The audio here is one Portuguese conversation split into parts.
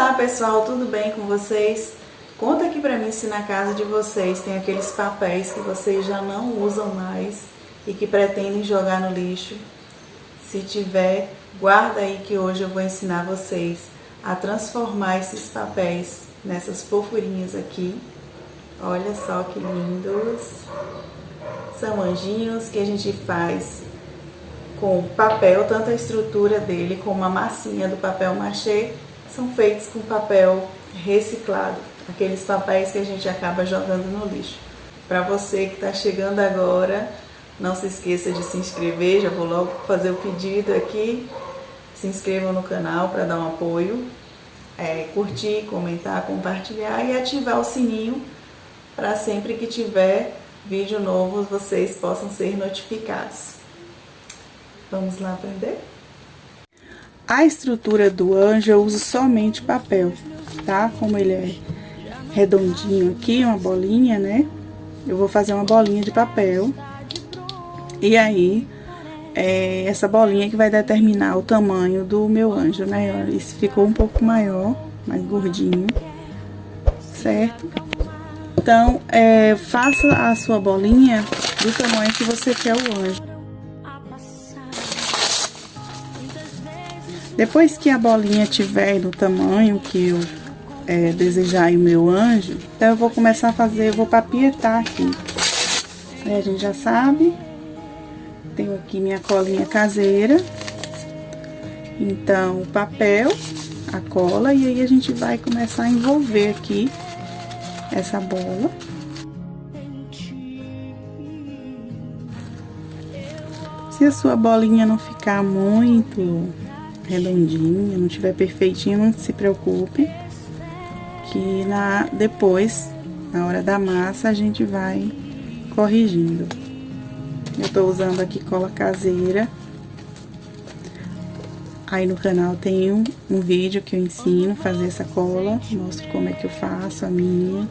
Olá pessoal, tudo bem com vocês? Conta aqui pra mim se na casa de vocês tem aqueles papéis que vocês já não usam mais e que pretendem jogar no lixo. Se tiver, guarda aí que hoje eu vou ensinar vocês a transformar esses papéis nessas fofurinhas aqui. Olha só que lindos! São anjinhos que a gente faz com papel, tanto a estrutura dele como a massinha do papel machê são feitos com papel reciclado, aqueles papéis que a gente acaba jogando no lixo. Para você que está chegando agora, não se esqueça de se inscrever, já vou logo fazer o pedido aqui. Se inscrevam no canal para dar um apoio, curtir, comentar, compartilhar e ativar o sininho para sempre que tiver vídeo novo vocês possam ser notificados. Vamos lá aprender? A estrutura do anjo eu uso somente papel, tá? Como ele é redondinho aqui, uma bolinha, né? Eu vou fazer uma bolinha de papel. E aí, essa bolinha que vai determinar o tamanho do meu anjo, né? Esse ficou um pouco maior, mais gordinho, certo? Então, faça a sua bolinha do tamanho que você quer o anjo. Depois que a bolinha tiver do tamanho que eu desejar o meu anjo, então eu vou começar a fazer, eu vou papietar aqui. Aí a gente já sabe, tenho aqui minha colinha caseira, então o papel, a cola, e aí a gente vai começar a envolver aqui essa bola. Se a sua bolinha não ficar muito redondinha, não tiver perfeitinha, não se preocupe, que depois, na hora da massa, a gente vai corrigindo. Eu tô usando aqui cola caseira. Aí no canal tem um vídeo que eu ensino a fazer essa cola, mostro como é que eu faço a minha.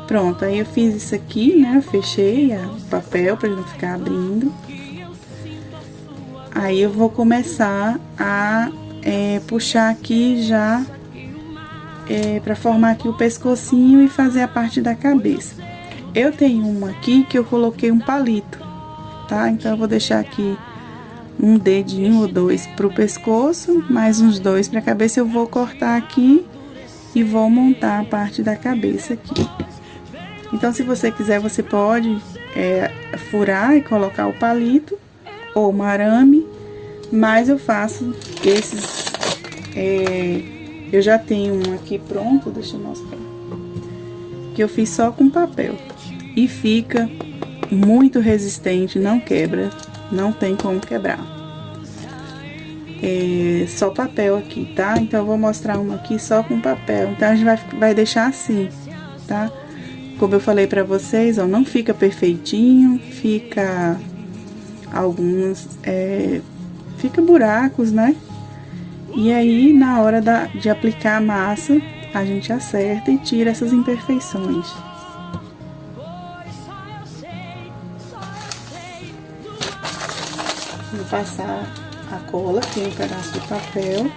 Pronto, aí eu fiz isso aqui, né, eu fechei o papel para não ficar abrindo. Aí eu vou começar a puxar aqui já para formar aqui o pescocinho e fazer a parte da cabeça. Eu tenho uma aqui que eu coloquei um palito, tá? Então eu vou deixar aqui um dedinho ou dois pro pescoço, mais uns dois pra cabeça. Eu vou cortar aqui e vou montar a parte da cabeça aqui. Então se você quiser, você pode furar e colocar o palito ou um arame, mas eu faço esses, eu já tenho um aqui pronto, deixa eu mostrar, que eu fiz só com papel, e fica muito resistente, não quebra, não tem como quebrar, só papel aqui, tá? Então eu vou mostrar uma aqui só com papel, então a gente vai deixar assim, tá? Como eu falei pra vocês, ó, não fica perfeitinho, fica alguns, fica buracos, né? E aí, na hora de aplicar a massa, a gente acerta e tira essas imperfeições. Vou passar a cola aqui, um pedaço de papel.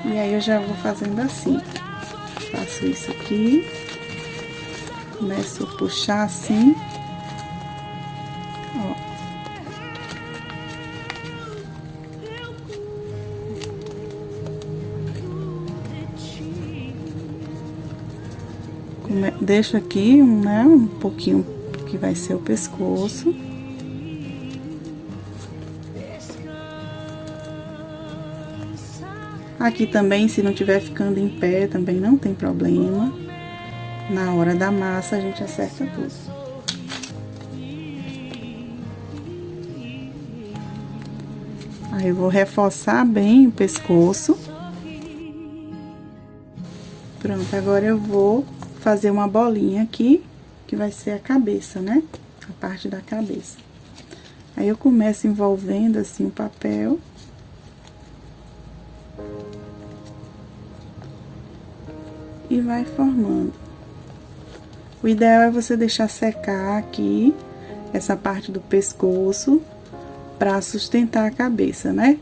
E aí, eu já vou fazendo assim. Faço isso aqui. Começo a puxar assim. Ó. Deixo aqui, né, um pouquinho que vai ser o pescoço. Aqui também, se não tiver ficando em pé, também não tem problema. Na hora da massa, a gente acerta tudo. Aí, eu vou reforçar bem o pescoço. Pronto, agora eu vou fazer uma bolinha aqui, que vai ser a cabeça, né? A parte da cabeça. Aí, eu começo envolvendo assim o papel. E vai formando. O ideal é você deixar secar aqui essa parte do pescoço para sustentar a cabeça, né?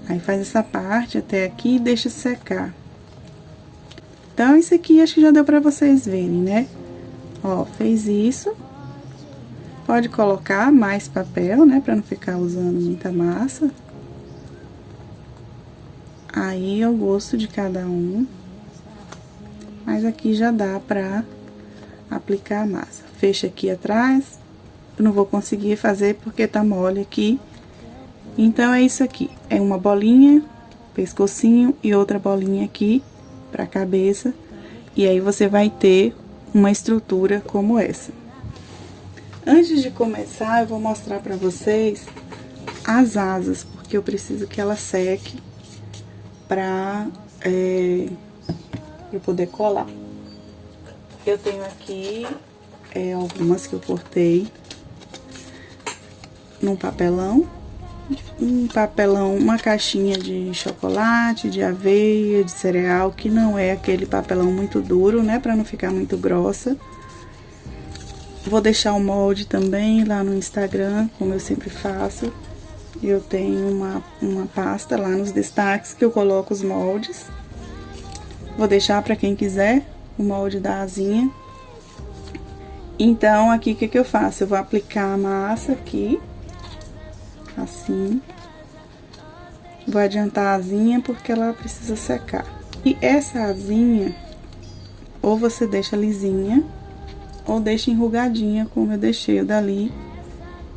Aí faz essa parte até aqui e deixa secar. Então, isso aqui acho que já deu pra vocês verem, né? Ó, fez isso. Pode colocar mais papel, né? Pra não ficar usando muita massa. Aí, é o gosto de cada um. Mas aqui já dá pra aplicar a massa. Fecha aqui atrás. Eu não vou conseguir fazer porque tá mole aqui. Então, é isso aqui. É uma bolinha, pescocinho e outra bolinha aqui pra cabeça. E aí, você vai ter uma estrutura como essa. Antes de começar, eu vou mostrar pra vocês as asas, porque eu preciso que ela seque pra eu poder colar. Eu tenho aqui algumas que eu cortei num papelão. Uma caixinha de chocolate, de aveia, de cereal, que não é aquele papelão muito duro, né, pra não ficar muito grossa. Vou deixar o molde também lá no Instagram, como eu sempre faço. Eu tenho uma pasta lá nos destaques que eu coloco os moldes. Vou deixar pra quem quiser o molde da asinha. Então, aqui o que eu faço? Eu vou aplicar a massa aqui. Assim. Vou adiantar a asinha porque ela precisa secar. E essa asinha, ou você deixa lisinha, ou deixa enrugadinha, como eu deixei o dali.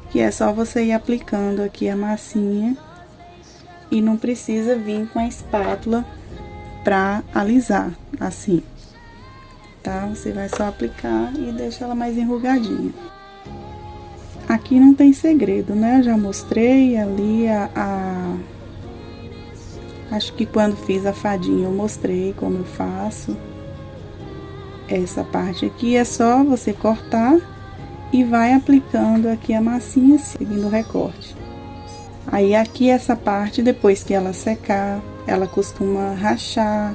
Que é só você ir aplicando aqui a massinha. E não precisa vir com a espátula pra alisar, assim. Tá? Você vai só aplicar e deixa ela mais enrugadinha. Aqui não tem segredo, né? Eu já mostrei ali acho que quando fiz a fadinha eu mostrei como eu faço. Essa parte aqui é só você cortar e vai aplicando aqui a massinha, seguindo o recorte. Aí aqui essa parte, depois que ela secar, ela costuma rachar,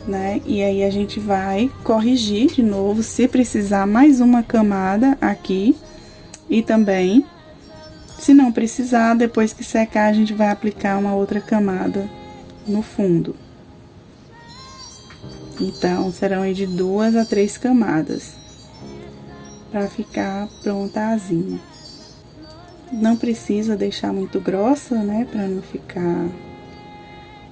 né? E aí a gente vai corrigir de novo, se precisar mais uma camada aqui. E também, se não precisar, depois que secar, a gente vai aplicar uma outra camada no fundo. Então, serão aí de 2 a 3 camadas, pra ficar pronta a asinha. Não precisa deixar muito grossa, né, pra não ficar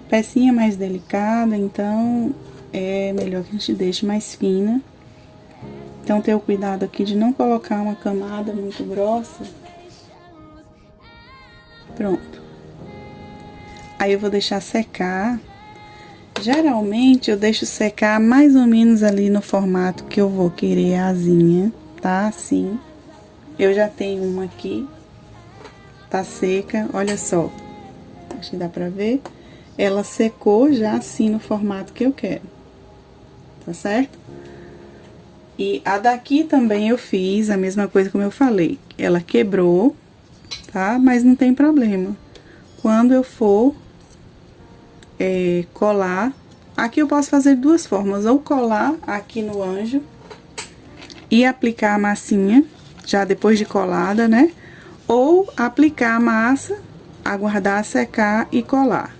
pecinha mais delicada, então, é melhor que a gente deixe mais fina. Então, ter o cuidado aqui de não colocar uma camada muito grossa. Pronto. Aí, eu vou deixar secar. Geralmente, eu deixo secar mais ou menos ali no formato que eu vou querer a asinha, tá? Assim. Eu já tenho uma aqui. Tá seca, olha só. Acho que dá pra ver. Ela secou já assim no formato que eu quero. Tá certo? E a daqui também eu fiz a mesma coisa como eu falei. Ela quebrou, tá? Mas não tem problema. Quando eu for colar, aqui eu posso fazer de duas formas. Ou colar aqui no anjo e aplicar a massinha, já depois de colada, né? Ou aplicar a massa, aguardar secar e colar.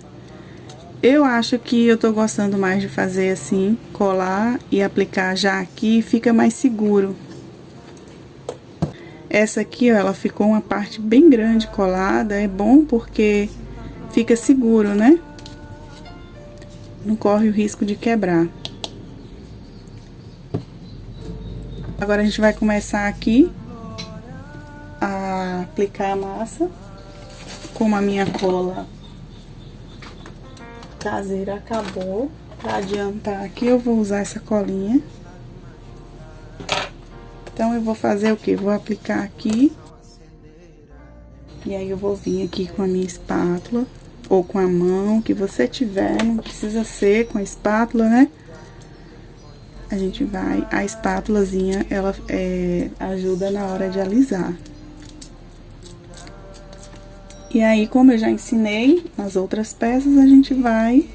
Eu acho que eu tô gostando mais de fazer assim, colar e aplicar já aqui, fica mais seguro. Essa aqui, ó, ela ficou uma parte bem grande colada, é bom porque fica seguro, né? Não corre o risco de quebrar. Agora a gente vai começar aqui a aplicar a massa. Como a minha cola caseira acabou, pra adiantar aqui eu vou usar essa colinha. Então, eu vou fazer o que? Vou aplicar aqui. E aí, eu vou vir aqui com a minha espátula, ou com a mão, que você tiver, não precisa ser com a espátula, né? A gente vai, a espátulazinha, ela ajuda na hora de alisar. E aí, como eu já ensinei nas outras peças, a gente vai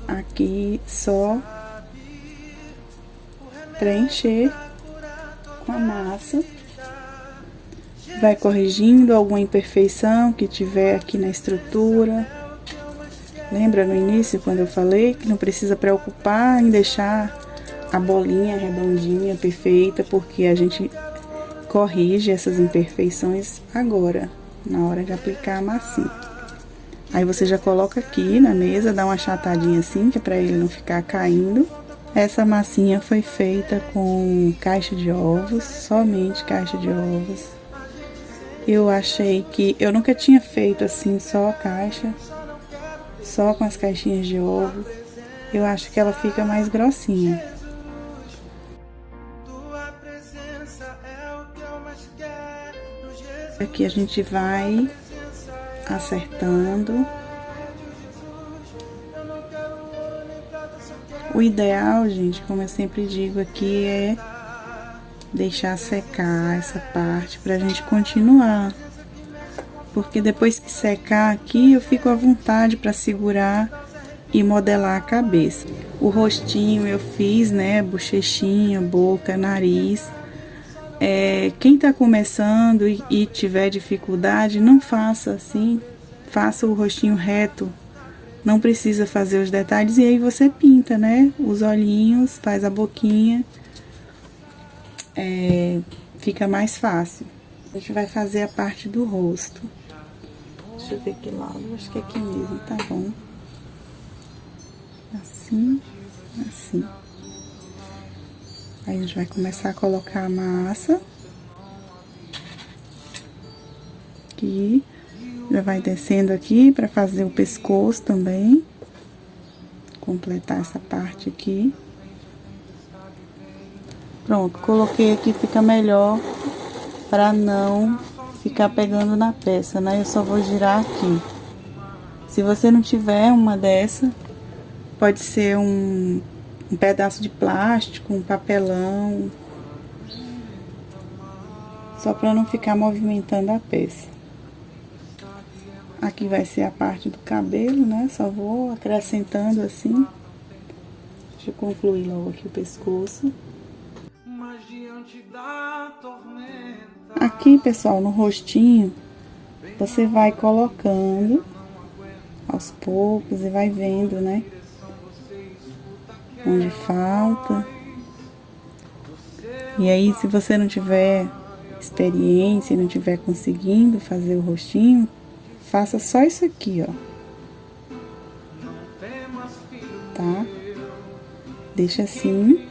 aqui só preencher com a massa. vai corrigindo alguma imperfeição que tiver aqui na estrutura. Lembra no início quando eu falei que não precisa preocupar em deixar a bolinha redondinha, perfeita, porque a gente corrige essas imperfeições agora, na hora de aplicar a massinha. Aí você já coloca aqui na mesa, dá uma achatadinha assim, que é pra ele não ficar caindo. Essa massinha foi feita com caixa de ovos, somente caixa de ovos. Eu achei que eu nunca tinha feito assim, só a caixa, só com as caixinhas de ovos. Eu acho que ela fica mais grossinha. Aqui a gente vai acertando. O ideal, gente, como eu sempre digo aqui, é deixar secar essa parte pra gente continuar. Porque depois que secar aqui, eu fico à vontade pra segurar e modelar a cabeça. O rostinho eu fiz, né, bochechinha, boca, nariz. Quem tá começando e tiver dificuldade, não faça assim, faça o rostinho reto, não precisa fazer os detalhes, e aí você pinta, né, os olhinhos, faz a boquinha, fica mais fácil. A gente vai fazer a parte do rosto. Deixa eu ver que lado, acho que é aqui mesmo, tá bom. Assim, assim. Aí a gente vai começar a colocar a massa. Aqui. Já vai descendo aqui pra fazer o pescoço também. Completar essa parte aqui. Pronto, coloquei aqui, fica melhor pra não ficar pegando na peça, né? Eu só vou girar aqui. Se você não tiver uma dessa, pode ser um pedaço de plástico, um papelão, só para não ficar movimentando a peça. Aqui vai ser a parte do cabelo, né? Só vou acrescentando assim. Deixa eu concluir logo aqui o pescoço. Aqui, pessoal, no rostinho, você vai colocando aos poucos e vai vendo, né? Onde falta. E aí, se você não tiver experiência e não tiver conseguindo fazer o rostinho, faça só isso aqui, ó. Tá? Deixa assim,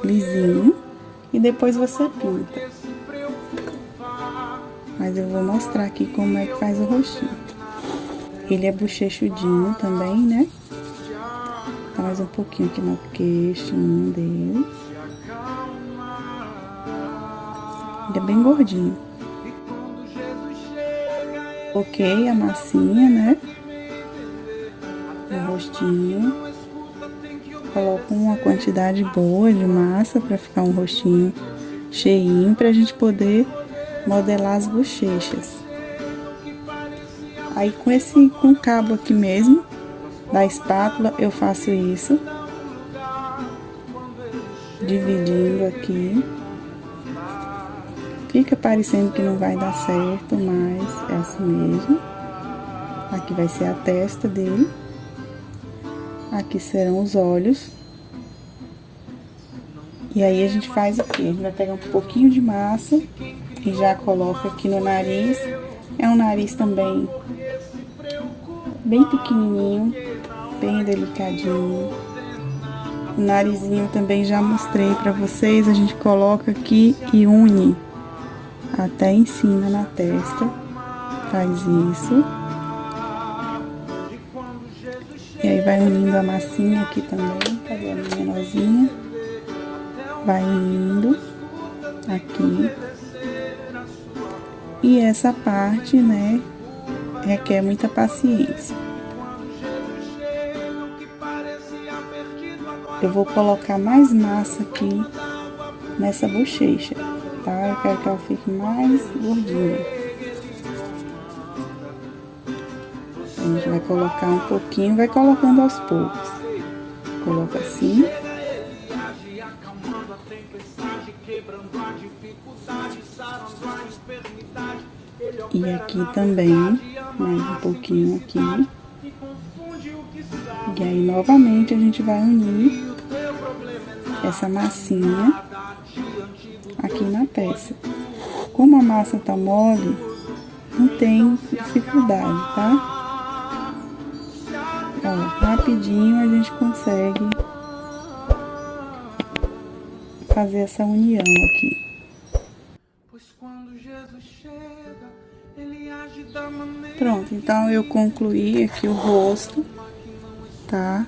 lisinho, e depois você pinta. Mas eu vou mostrar aqui como é que faz o rostinho. Ele é bochechudinho também, né? Tá mais um pouquinho aqui no queixinho dele. Ele é bem gordinho. Coloquei a massinha, né? No rostinho. Coloco uma quantidade boa de massa pra ficar um rostinho cheinho, pra gente poder modelar as bochechas. Aí com o cabo aqui mesmo da espátula, eu faço isso, dividindo aqui. Fica parecendo que não vai dar certo, mas é assim mesmo. Aqui vai ser a testa dele. Aqui serão os olhos. E aí a gente faz o quê? A gente vai pegar um pouquinho de massa e já coloca aqui no nariz. É um nariz também bem pequenininho, bem delicadinho. O narizinho também já mostrei pra vocês, a gente coloca aqui e une até em cima na testa. Faz isso. E aí vai unindo a massinha aqui também, cadê a minha menorzinha? Vai unindo aqui. E essa parte, né, requer muita paciência. Eu vou colocar mais massa aqui nessa bochecha, tá? Eu quero que ela fique mais gordinha. A gente vai colocar um pouquinho, vai colocando aos poucos. Coloca assim. E aqui também, mais um pouquinho aqui. E aí, novamente, a gente vai unir essa massinha aqui na peça. Como a massa tá mole, não tem dificuldade, tá? Ó, rapidinho a gente consegue fazer essa união aqui. Pronto, então eu concluí aqui o rosto, tá?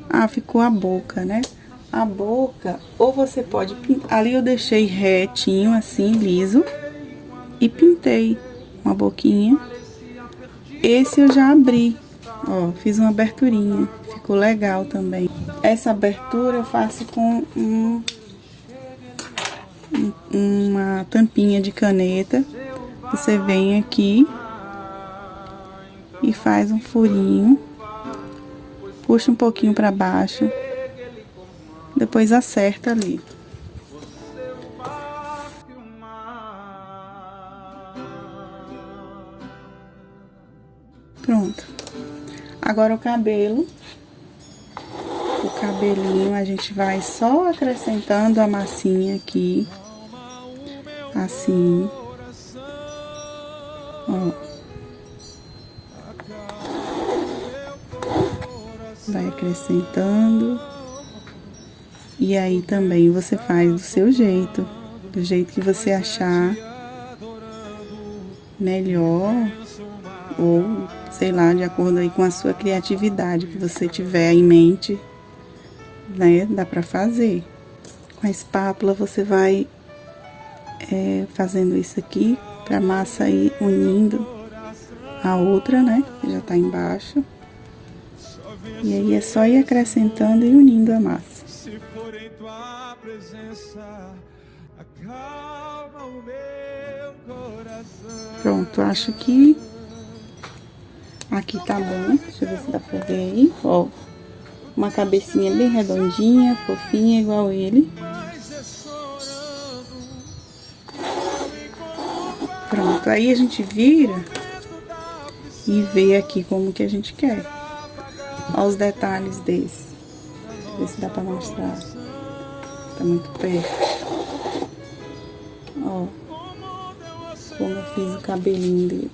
Ah, ficou a boca, né? A boca, ou você pode pintar. Ali eu deixei retinho, assim, liso, e pintei uma boquinha. Esse eu já abri, ó, fiz uma aberturinha, ficou legal também. Essa abertura eu faço com uma tampinha de caneta. Você vem aqui e faz um furinho, puxa um pouquinho para baixo, depois acerta ali. Pronto. Agora o cabelo. O cabelinho a gente vai só acrescentando a massinha aqui. Assim. Ó. Vai acrescentando. E aí também você faz do seu jeito. Do jeito que você achar melhor. Ou, sei lá, de acordo aí com a sua criatividade que você tiver em mente, né? Dá pra fazer. Com a espátula você vai fazendo isso aqui, pra massa ir unindo a outra, né? Que já tá embaixo. E aí é só ir acrescentando e unindo a massa. Se for em tua presença, acalma o meu coração. Pronto, acho que aqui tá bom. Deixa eu ver se dá pra ver aí. Ó, uma cabecinha bem redondinha, fofinha, igual ele. Pronto, aí a gente vira e vê aqui como que a gente quer. Ó os detalhes desse. Deixa eu ver se dá pra mostrar. Tá muito perto. Ó, como eu fiz o cabelinho dele.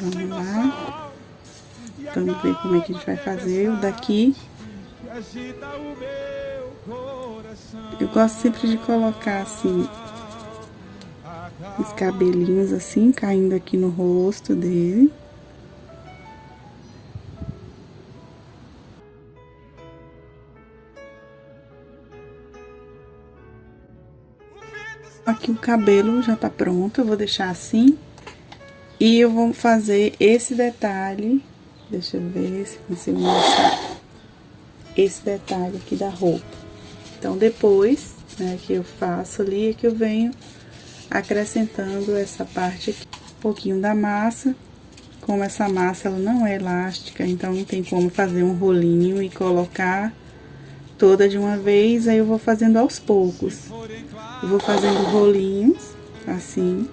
Vamos lá. Vamos ver como é que a gente vai fazer o daqui. Eu gosto sempre de colocar assim os cabelinhos assim, caindo aqui no rosto dele. Aqui o cabelo já tá pronto, eu vou deixar assim. E eu vou fazer esse detalhe, deixa eu ver se consigo mostrar. Esse detalhe aqui da roupa. Então, depois, né, que eu faço ali, é que eu venho acrescentando essa parte aqui. Um pouquinho da massa. Como essa massa, ela não é elástica, então não tem como fazer um rolinho e colocar toda de uma vez. Aí eu vou fazendo aos poucos. Eu vou fazendo rolinhos, assim.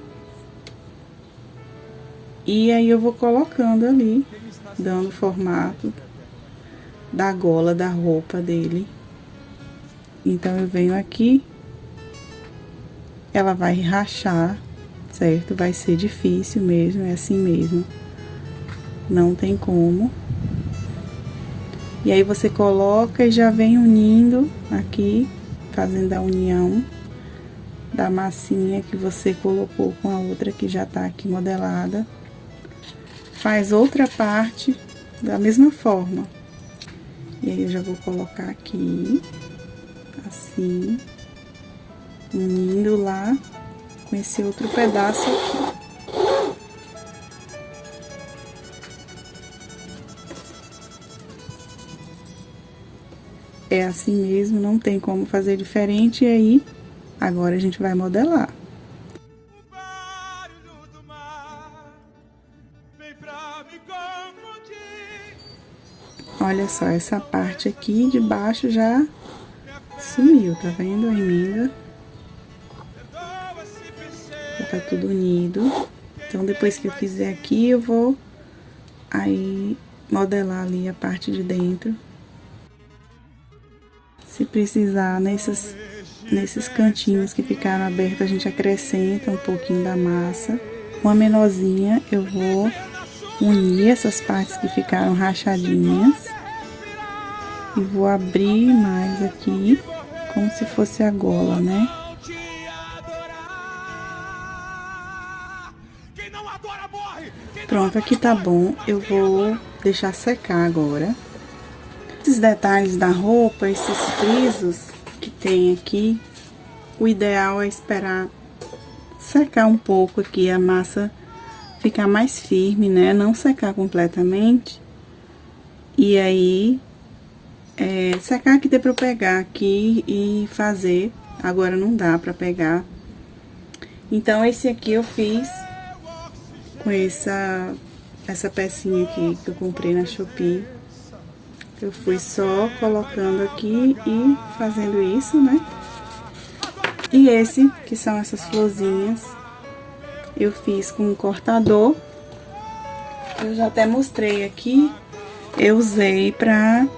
E aí eu vou colocando ali, dando formato da gola da roupa dele. Então, eu venho aqui, ela vai rachar, certo? Vai ser difícil mesmo, é assim mesmo. Não tem como. E aí, você coloca e já vem unindo aqui, fazendo a união da massinha que você colocou com a outra que já tá aqui modelada. Faz outra parte da mesma forma. E aí, eu já vou colocar aqui, assim, unindo lá com esse outro pedaço aqui. É assim mesmo, não tem como fazer diferente. E aí, agora a gente vai modelar. olha só, essa parte aqui de baixo já sumiu, tá vendo a emenda? Já tá tudo unido. Então, depois que eu fizer aqui, eu vou aí modelar ali a parte de dentro. Se precisar, nesses cantinhos que ficaram abertos, a gente acrescenta um pouquinho da massa. Uma menorzinha, eu vou unir essas partes que ficaram rachadinhas. E vou abrir mais aqui, como se fosse a gola, né? Pronto, aqui tá bom. Eu vou deixar secar agora. Esses detalhes da roupa, esses frisos que tem aqui, o ideal é esperar secar um pouco aqui, a massa ficar mais firme, né? Não secar completamente. E aí, secar que dê pra eu pegar aqui e fazer. Agora não dá pra pegar. Então, esse aqui eu fiz com essa pecinha aqui que eu comprei na Shopee. Eu fui só colocando aqui e fazendo isso, né? E esse, que são essas florzinhas, eu fiz com um cortador. Eu já até mostrei aqui. Eu usei pra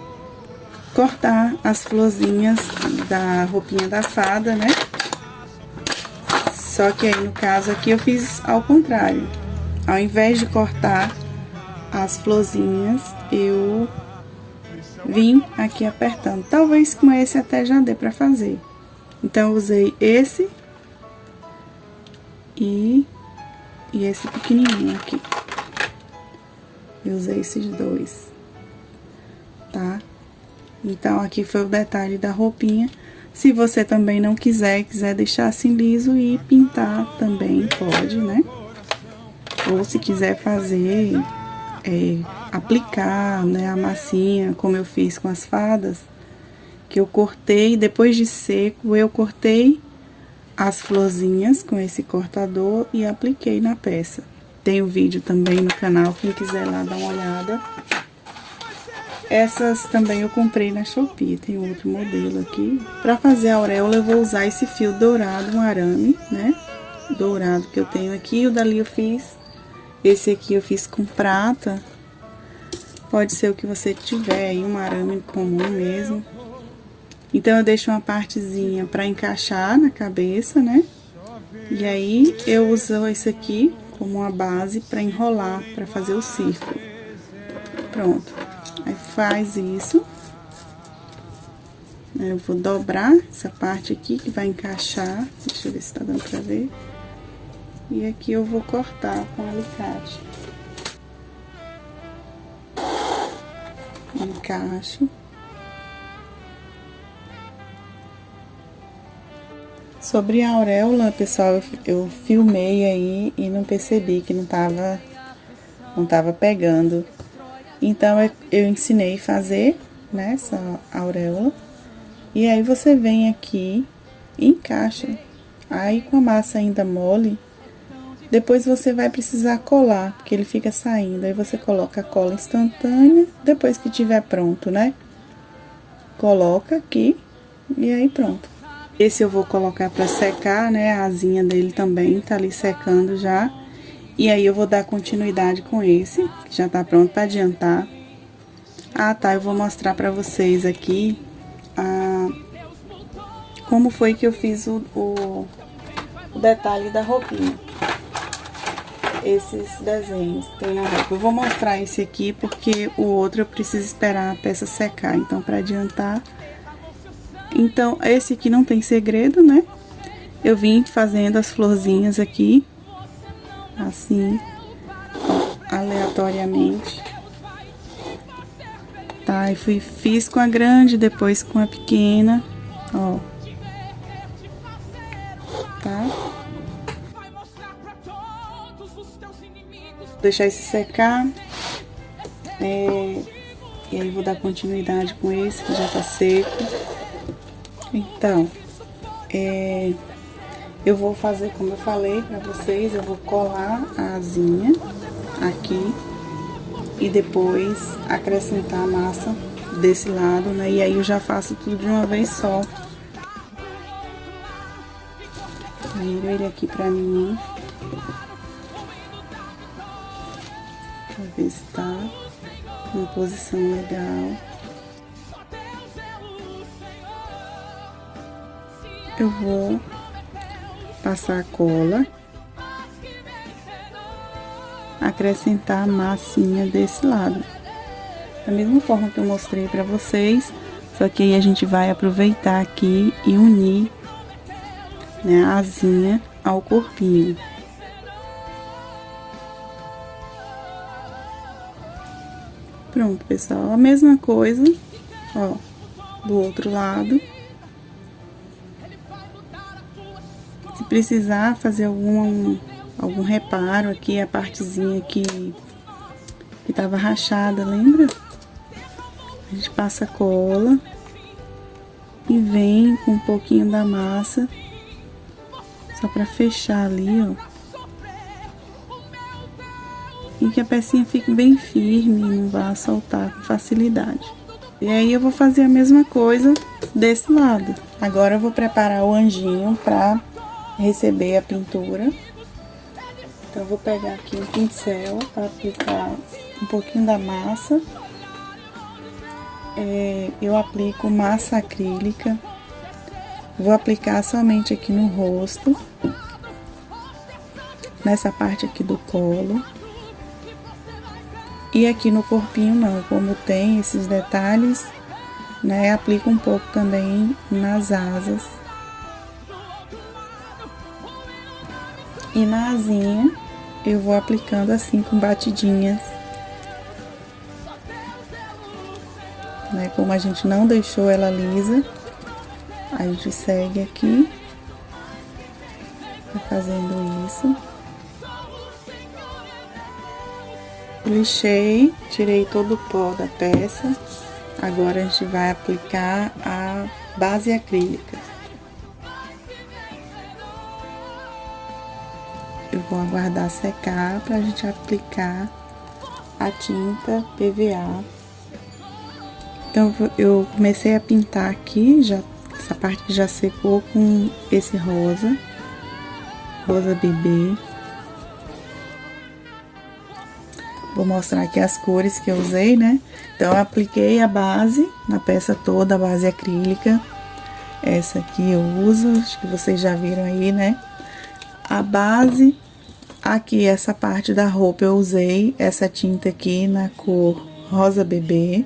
cortar as florzinhas da roupinha da fada, né? Só que aí, no caso aqui, eu fiz ao contrário. Ao invés de cortar as florzinhas, eu vim aqui apertando. Talvez com esse até já dê pra fazer. Então, eu usei esse e esse pequenininho aqui. Eu usei esses dois, tá? Então, aqui foi o detalhe da roupinha. Se você também não quiser deixar assim liso e pintar também pode, né? Ou se quiser fazer, aplicar, né, a massinha, como eu fiz com as fadas, que eu cortei, depois de seco, eu cortei as florzinhas com esse cortador e apliquei na peça. Tem o vídeo também no canal, quem quiser lá dar uma olhada. Essas também eu comprei na Shopee, tem outro modelo aqui. Pra fazer a auréola eu vou usar esse fio dourado, um arame, né? Dourado que eu tenho aqui, o dali eu fiz. Esse aqui eu fiz com prata. Pode ser o que você tiver aí, um arame comum mesmo. Então, eu deixo uma partezinha pra encaixar na cabeça, né? E aí, eu uso esse aqui como uma base pra enrolar, pra fazer o círculo. Pronto. Aí, faz isso. Eu vou dobrar essa parte aqui que vai encaixar. Deixa eu ver se tá dando pra ver. E aqui eu vou cortar com alicate. Encaixo. Sobre a auréola, pessoal, eu filmei aí e não percebi que não tava pegando. Então, eu ensinei a fazer, né, essa auréola. E aí, você vem aqui e encaixa. Aí, com a massa ainda mole, depois você vai precisar colar, porque ele fica saindo. Aí, você coloca a cola instantânea, depois que tiver pronto, né? Coloca aqui e aí pronto. Esse eu vou colocar pra secar, né? A asinha dele também tá ali secando já. E aí, eu vou dar continuidade com esse, que já tá pronto pra adiantar. Ah, tá, eu vou mostrar pra vocês aqui como foi que eu fiz o detalhe da roupinha. Esses desenhos que tem na roupa. Eu vou mostrar esse aqui, porque o outro eu preciso esperar a peça secar. Então, pra adiantar... Então, esse aqui não tem segredo, né? Eu vim fazendo as florzinhas aqui, assim, ó, aleatoriamente. Tá, e fiz com a grande, depois com a pequena, ó. Tá? Vou deixar esse secar. E aí, vou dar continuidade com esse, que já tá seco. Então, eu vou fazer como eu falei pra vocês, eu vou colar a asinha aqui e depois acrescentar a massa desse lado, né? E aí eu já faço tudo de uma vez só. Viro ele aqui pra mim. Pra ver se tá numa posição legal. Eu vou passar a cola. Acrescentar a massinha desse lado. Da mesma forma que eu mostrei pra vocês, só que aí a gente vai aproveitar aqui e unir, né, a asinha ao corpinho. Pronto, pessoal, a mesma coisa, ó, do outro lado. Se precisar fazer algum reparo aqui, a partezinha que tava rachada, lembra? A gente passa cola e vem com um pouquinho da massa, só pra fechar ali, ó. E que a pecinha fique bem firme, não vá soltar com facilidade. E aí eu vou fazer a mesma coisa desse lado. Agora eu vou preparar o anjinho pra receber a pintura. Então eu vou pegar aqui um pincel para aplicar um pouquinho da massa. Eu aplico massa acrílica. Vou aplicar somente aqui no rosto, nessa parte aqui do colo. E aqui no corpinho não, como tem esses detalhes, né? Aplico um pouco também nas asas. E na asinha eu vou aplicando assim com batidinhas. Né? Como a gente não deixou ela lisa, a gente segue aqui, fazendo isso. Lixei, tirei todo o pó da peça. Agora a gente vai aplicar a base acrílica. Eu vou aguardar secar pra gente aplicar a tinta PVA. Então eu comecei a pintar aqui, já essa parte que já secou, com esse rosa bebê. Vou mostrar aqui as cores que eu usei, né? Então eu apliquei a base na peça toda, a base acrílica. Essa aqui eu uso, acho que vocês já viram aí, né? A base, aqui essa parte da roupa eu usei essa tinta aqui na cor rosa bebê.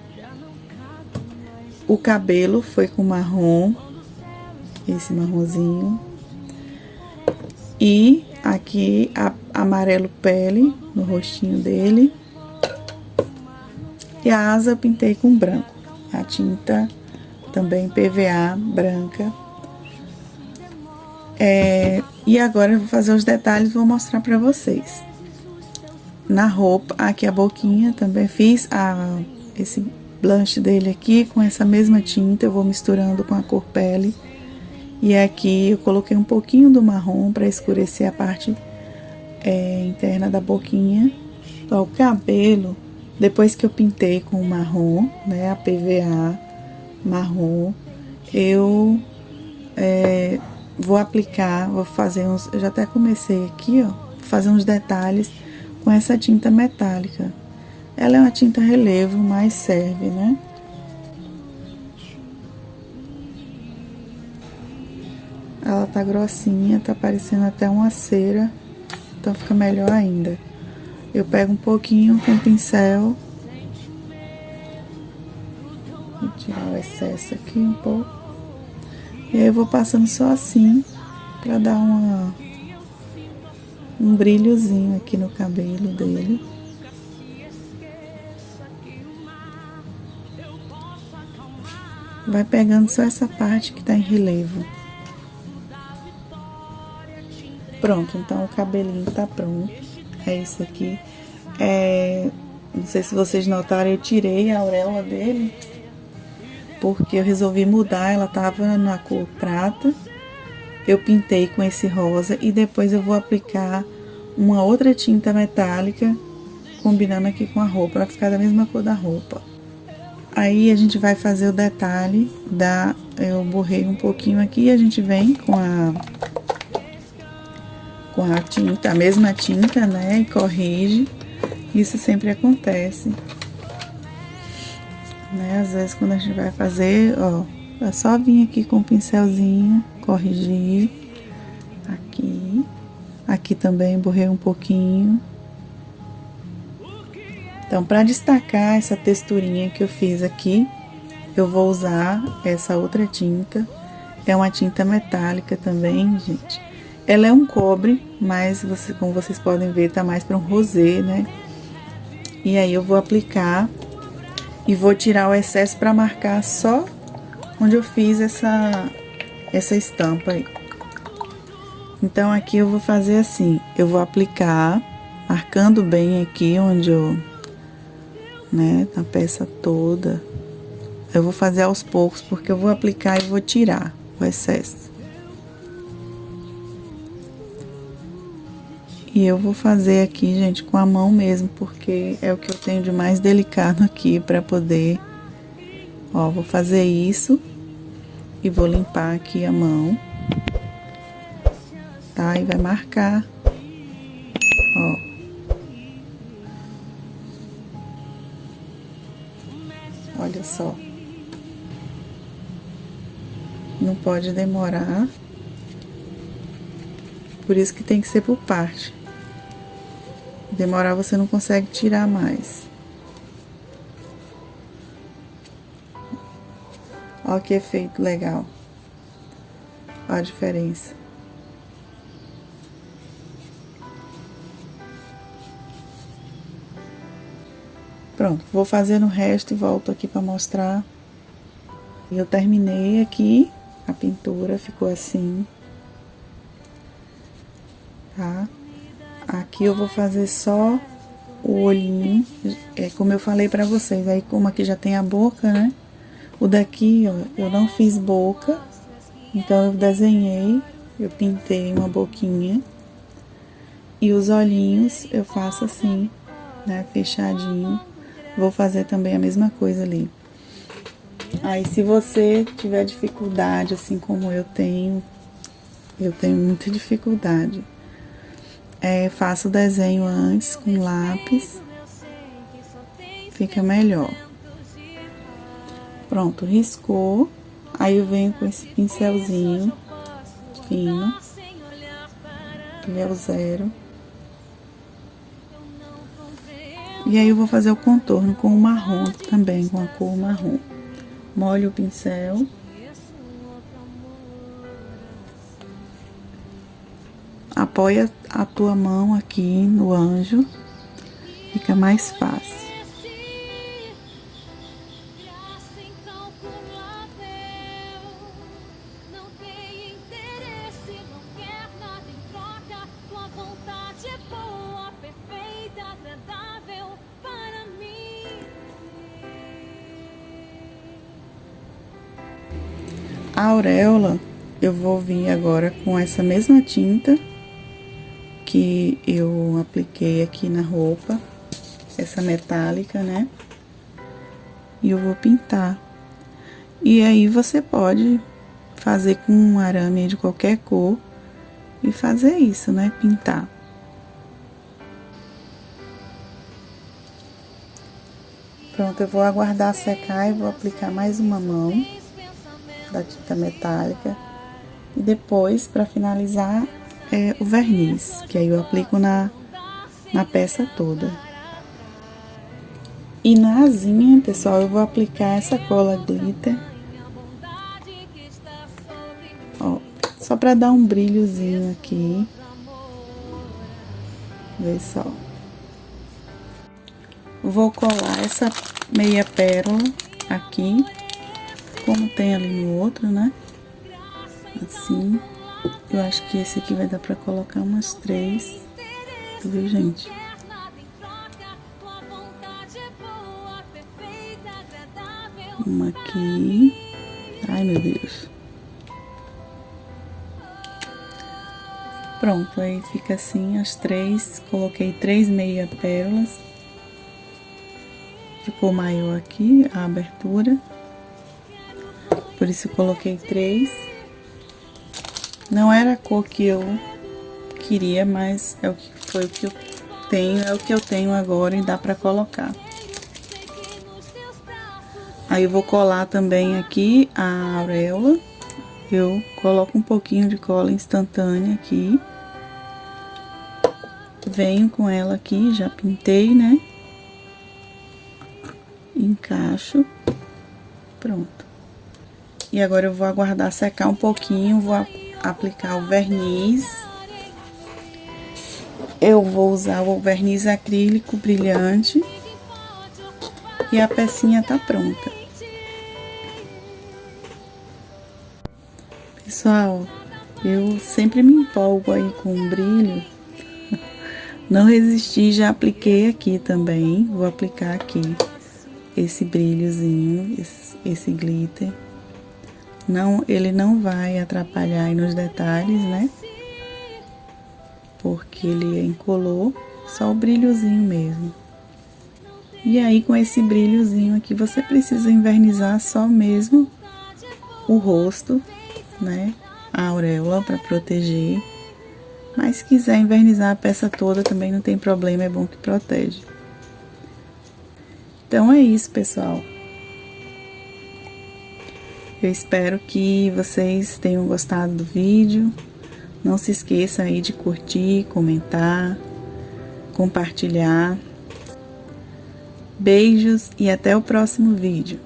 O cabelo foi com marrom, esse marronzinho. E aqui amarelo pele no rostinho dele. E a asa eu pintei com branco. A tinta também PVA branca. E agora eu vou fazer os detalhes, vou mostrar pra vocês. Na roupa, aqui a boquinha, também fiz esse blush dele aqui com essa mesma tinta, eu vou misturando com a cor pele. E aqui eu coloquei um pouquinho do marrom para escurecer a parte interna da boquinha. Ó, o cabelo, depois que eu pintei com o marrom, né, a PVA marrom, eu vou aplicar, vou fazer uns, eu já até comecei aqui, ó, fazer uns detalhes com essa tinta metálica. Ela é uma tinta relevo, mas serve, né? Ela tá grossinha, tá parecendo até uma cera, então fica melhor ainda. Eu pego um pouquinho com o pincel, vou tirar o excesso aqui um pouco, e aí eu vou passando só assim, pra dar um brilhozinho aqui no cabelo dele. Vai pegando só essa parte que tá em relevo. Pronto, então o cabelinho tá pronto. É esse aqui. Não sei se vocês notaram, eu tirei a auréola dele, porque eu resolvi mudar, ela tava na cor prata. Eu pintei com esse rosa e depois eu vou aplicar uma outra tinta metálica, combinando aqui com a roupa, pra ficar da mesma cor da roupa. Aí a gente vai fazer o detalhe eu borrei um pouquinho aqui e a gente vem com a tinta, a mesma tinta, né, e corrige. Isso sempre acontece, né, às vezes quando a gente vai fazer, ó, é só vir aqui com o pincelzinho, corrigir, aqui também borrei um pouquinho. Então, para destacar essa texturinha que eu fiz aqui, eu vou usar essa outra tinta. É uma tinta metálica também, gente. Ela é um cobre, mas como vocês podem ver, tá mais para um rosé, né? E aí eu vou aplicar e vou tirar o excesso para marcar só onde eu fiz essa estampa aí. Então, aqui eu vou fazer assim, eu vou aplicar, marcando bem aqui onde né, na peça toda. Eu vou fazer aos poucos, porque eu vou aplicar e vou tirar o excesso. E eu vou fazer aqui, gente, com a mão mesmo, porque é o que eu tenho de mais delicado aqui pra poder... Ó, vou fazer isso e vou limpar aqui a mão, tá? E vai marcar, ó. Olha só. Não pode demorar. Por isso que tem que ser por parte. Demorar você não consegue tirar mais. Ó que efeito legal. Ó a diferença. Pronto, vou fazer o resto e volto aqui pra mostrar. Eu terminei aqui, a pintura ficou assim, tá? Aqui eu vou fazer só o olhinho, como eu falei pra vocês, aí como aqui já tem a boca, né? O daqui, ó, eu não fiz boca, então eu desenhei, eu pintei uma boquinha. E os olhinhos eu faço assim, né, fechadinho. Vou fazer também a mesma coisa ali. Aí, se você tiver dificuldade, assim como eu tenho muita dificuldade, faça o desenho antes com lápis, fica melhor. Pronto, riscou, aí eu venho com esse pincelzinho fino, ele é o 0. E aí eu vou fazer o contorno com o marrom também, com a cor marrom. Molho o pincel. Apoia a tua mão aqui no anjo, fica mais fácil. A auréola, eu vou vir agora com essa mesma tinta que eu apliquei aqui na roupa, essa metálica, né? E eu vou pintar. E aí você pode fazer com um arame de qualquer cor e fazer isso, né? Pintar. Pronto, eu vou aguardar secar e vou aplicar mais uma mão da tinta metálica. E depois, para finalizar, o verniz, que aí eu aplico na peça toda. E na asinha, pessoal, eu vou aplicar essa cola glitter. Ó, só para dar um brilhozinho aqui. Vê só. Vou colar essa meia pérola aqui, como tem ali no outro, né? Assim. Eu acho que esse aqui vai dar pra colocar umas 3. Viu, gente? Uma aqui. Ai, meu Deus. Pronto, aí fica assim as 3. Coloquei 3 meia pérolas. ficou maior aqui a abertura. Por isso eu coloquei 3. Não era a cor que eu queria, mas foi o que eu tenho, é o que eu tenho agora e dá pra colocar. Aí eu vou colar também aqui a auréola. Eu coloco um pouquinho de cola instantânea aqui. Venho com ela aqui, já pintei, né? Encaixo. Pronto. E agora eu vou aguardar secar um pouquinho, vou aplicar o verniz. Eu vou usar o verniz acrílico brilhante. E a pecinha tá pronta. Pessoal, eu sempre me empolgo aí com o brilho. Não resisti, já apliquei aqui também. Vou aplicar aqui esse brilhozinho, esse glitter. Não, ele não vai atrapalhar aí nos detalhes, né? Porque ele é incolor, só o brilhozinho mesmo. E aí, com esse brilhozinho aqui, você precisa envernizar só mesmo o rosto, né? A auréola para proteger. Mas se quiser invernizar a peça toda também não tem problema, é bom que protege. Então é isso, pessoal. Eu espero que vocês tenham gostado do vídeo. Não se esqueça aí de curtir, comentar, compartilhar. Beijos e até o próximo vídeo.